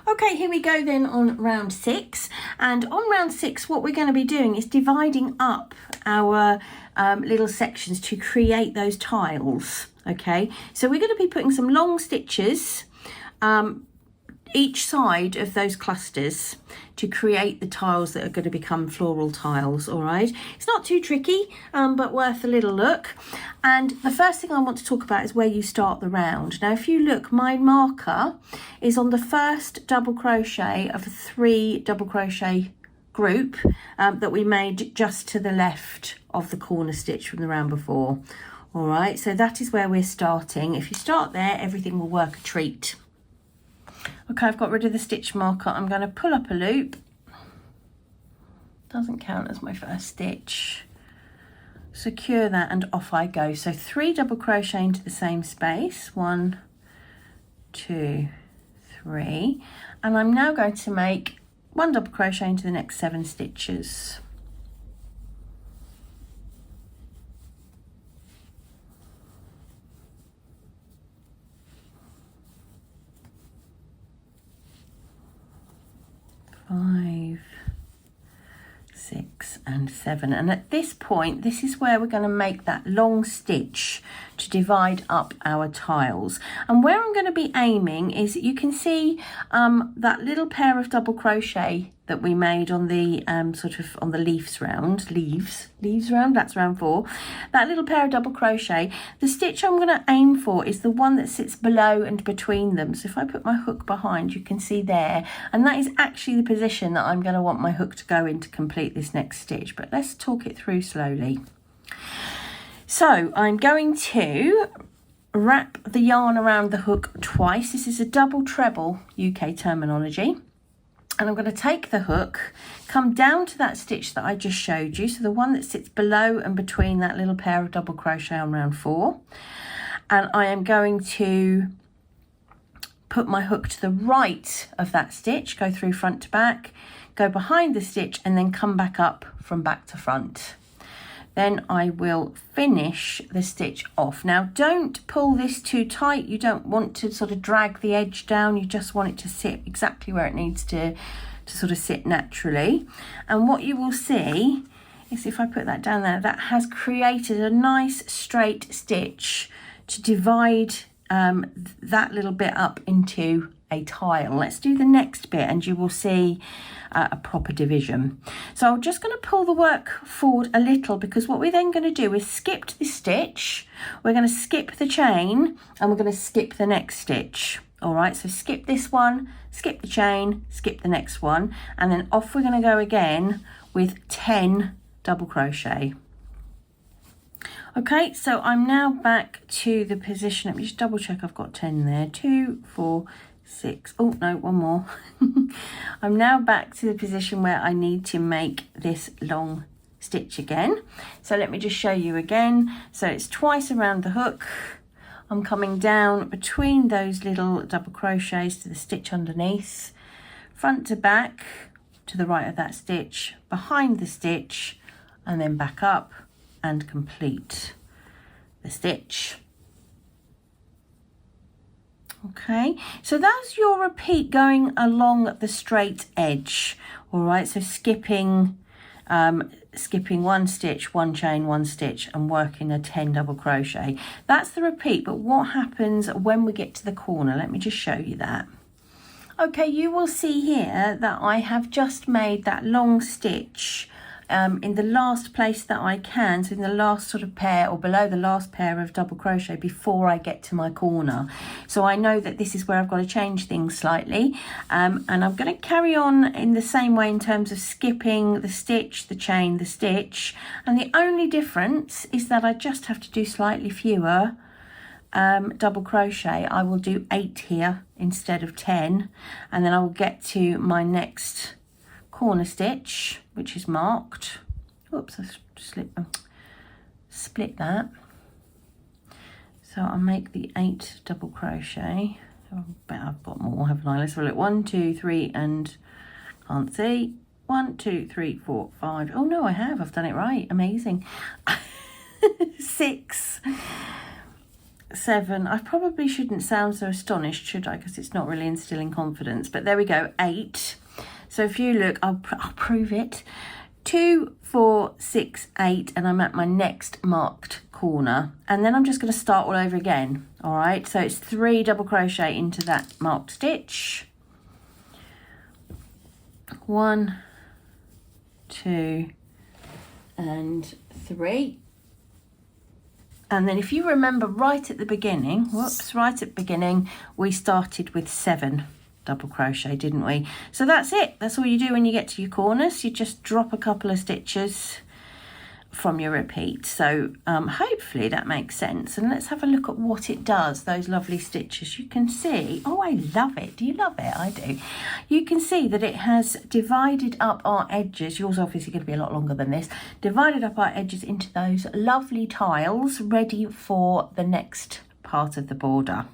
Okay, here we go then on round 6, and on round 6 what we're going to be doing is dividing up our little sections to create those tiles. Okay, so we're going to be putting some long stitches each side of those clusters to create the tiles that are going to become floral tiles. All right, it's not too tricky, but worth a little look. And the first thing I want to talk about is where you start the round. Now if you look, my marker is on the first double crochet of a 3 double crochet group that we made just to the left of the corner stitch from the round before. All right, so that is where we're starting. If you start there, everything will work a treat. Okay, I've got rid of the stitch marker. I'm going to pull up a loop. Doesn't count as my first stitch. Secure that and off I go. So 3 double crochet into the same space. 1, 2, 3. And I'm now going to make 1 double crochet into the next 7 stitches. Five, 6 and 7, and at this point this is where we're going to make that long stitch to divide up our tiles. And where I'm going to be aiming is, you can see that little pair of double crochet that we made on the sort of on the leaves round, that's round 4, that little pair of double crochet. The stitch I'm going to aim for is the one that sits below and between them. So if I put my hook behind, you can see there, and that is actually the position that I'm going to want my hook to go in to complete this next stitch. But let's talk it through slowly. So I'm going to wrap the yarn around the hook twice. This is a double treble UK terminology. And I'm going to take the hook, come down to that stitch that I just showed you, so the one that sits below and between that little pair of double crochet on round 4. And I am going to put my hook to the right of that stitch, go through front to back, go behind the stitch, and then come back up from back to front. Then I will finish the stitch off. Now don't pull this too tight. You don't want to sort of drag the edge down. You just want it to sit exactly where it needs to sort of sit naturally. And what you will see is, if I put that down there, that has created a nice straight stitch to divide that little bit up into a tile. Let's do the next bit and you will see a proper division. So I'm just going to pull the work forward a little, because what we're then going to do is skip this stitch, we're going to skip the chain, and we're going to skip the next stitch. All right, so skip this one, skip the chain, skip the next one, and then off we're going to go again with 10 double crochet. Okay, so I'm now back to the position. Let me just double check I've got 10 there. 2, 4, 6. Oh no, one more. I'm now back to the position where I need to make this long stitch again. So let me just show you again. So it's twice around the hook. I'm coming down between those little double crochets to the stitch underneath, front to back to the right of that stitch, behind the stitch, and then back up and complete the stitch. Okay, so that's your repeat going along the straight edge. All right, so skipping one stitch, one chain, one stitch, and working a 10 double crochet. That's the repeat. But what happens when we get to the corner? Let me just show you that. Okay, you will see here that I have just made that long stitch in the last place that I can, so in the last sort of pair, or below the last pair of double crochet before I get to my corner. So I know that this is where I've got to change things slightly, and I'm going to carry on in the same way in terms of skipping the stitch, the chain, the stitch, and the only difference is that I just have to do slightly fewer double crochet. I will do 8 here instead of 10, and then I will get to my next corner stitch, which is marked. Oops, I split that. So I'll make the 8 double crochet. I bet I've got more, haven't I? Let's have a look. 1, 2, 3, and can't see. 1, 2, 3, 4, 5. Oh no, I have. I've done it right. Amazing. 6. 7. I probably shouldn't sound so astonished, should I? Because it's not really instilling confidence. But there we go, 8. So if you look, I'll prove it. 2, 4, 6, 8, and I'm at my next marked corner. And then I'm just going to start all over again. All right, so it's 3 double crochet into that marked stitch. 1, 2, and 3. And then if you remember right at the beginning, right at the beginning, we started with 7 double crochet, didn't we? So that's it. That's all you do when you get to your corners. You just drop a couple of stitches from your repeat. So hopefully that makes sense. And let's have a look at what it does, those lovely stitches. You can see, oh, I love it. Do you love it? I do. You can see that it has divided up our edges. Yours obviously going to be a lot longer than this. Divided up our edges into those lovely tiles ready for the next part of the border.